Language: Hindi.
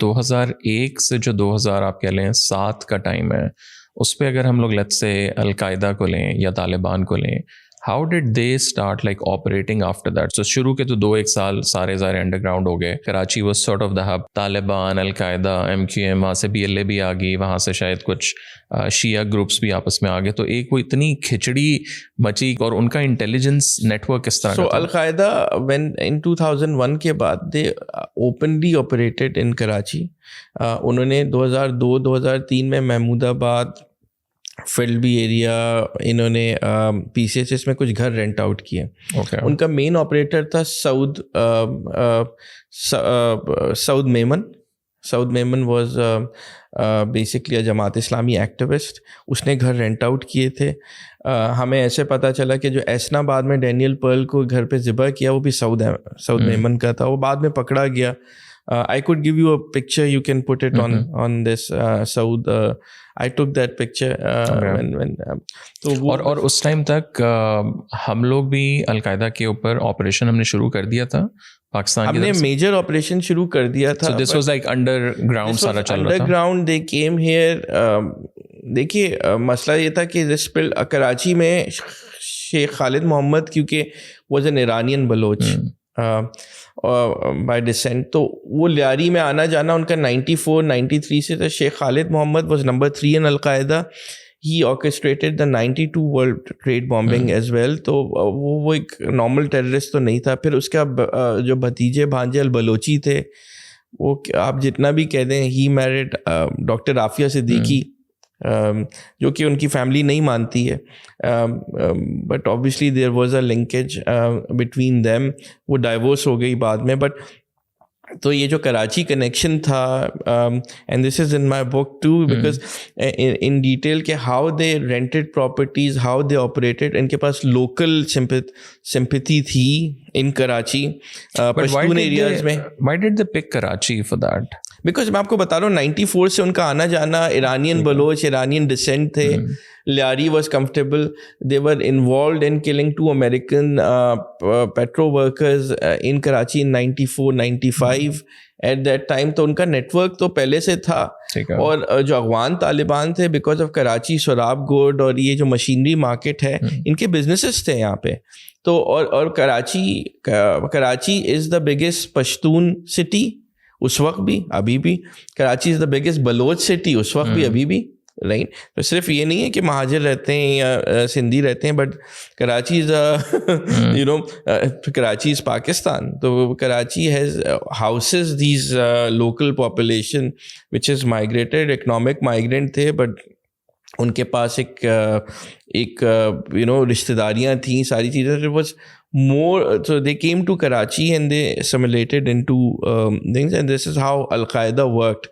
2001 से जो 2000 आप कह लें 7 का टाइम है, उस पे अगर हम लोग लेट्स से अलकायदा को लें या तालिबान को लें, how did they start like operating after that? So शुरू के तो 2-1 साल सारे अंडरग्राउंड हो गए, Karachi was sort of the hub, Taliban, al Qaeda, MQM, वहाँ से PLA भी आ गई, वहाँ से शायद कुछ शिया ग्रुप्स भी आपस में आ गए, तो एक वो इतनी खिचड़ी मची, और उनका इंटेलिजेंस नेटवर्क किस तरह का था? अलकायदा व्हेन इन 2001 के बाद दे ओपनली ऑपरेटेड इन कराची। उन्होंने 2002-2003 में महमूदाबाद, फिल्डबी एरिया, इन्होंने PCHS में कुछ घर रेंट आउट किए। उनका मेन ऑपरेटर था Saud Memon. Saud Memon was basically Jamaat Islami activist. उसने घर रेंट आउट किए थे। हमें ऐसे पता चला कि जो एसनाबाद में डैनियल पर्ल को घर पे ज़िबा किया वो भी सऊद मेमन का था। वो बाद में पकड़ा गया। I could give you a picture. You can put it on this Saud. I took that picture when तो वो और उस टाइम तक हम लोग भी अलकायदा के ऊपर ऑपरेशन हमने शुरू कर दिया था पाकिस्तान की हमने मेजर ऑपरेशन शुरू कर दिया था। So this was like underground सारा चल रहा था। Underground they came here. देखिए मसला ये था कि this कराची में शेख खालिद मोहम्मद क्योंकि was an Iranian Baloch by descent, तो वो लियारी में आना जाना उनका 94-93 से था। Sheikh Khalid Mohammed was number 3 in al Qaeda. He orchestrated the 92 World Trade bombing as well. तो वो एक नॉर्मल टेररिस्ट तो नहीं था। फिर उसका जो भतीजे भांजे अल बलोची थे, वो आप जितना भी कह दें, he married doctor Aafia Siddiqui, जो कि उनकी फैमिली नहीं मानती है, but obviously there was a linkage between them. वो डाइवोर्स हो गई बाद में। बट तो ये जो कराची कनेक्शन था, and this is in my book too, because in detail के how they rented properties, how they operated, इनके पास लोकल सिंपैथी थी इन कराची पश्तून एरियाज में। Why did they pick Karachi for that? Because मैं आपको बता रहा हूँ 94 से उनका आना जाना, इरानियन बलोच, इरानियन डिसेंट थे। Lyari was comfortable. They were involve in killing 2 American petro workers in Karachi in 94-95 at that time. तो उनका नेटवर्क तो पहले से था। और जो अफगान तालिबान थे, बिकॉज ऑफ कराची शराब गोड और ये जो मशीनरी मार्केट है, इनके बिजनेसेस थे यहाँ पे। तो और Karachi is the biggest Pashtun city उस वक्त भी, अभी भी। Karachi is the biggest Baloch city उस वक्त भी, अभी भी, राइट। तो सिर्फ ये नहीं है कि महाजिर रहते हैं या सिंधी रहते हैं, but Karachi is you know Karachi is Pakistan. तो Karachi has houses these local population which is migrated, economic migrant थे, बट उनके पास एक यू नो रिश्तेदारियाँ थीं, सारी चीज़ें। It was more, so they came to Karachi and they assimilated into things, and this is how Al Qaeda worked.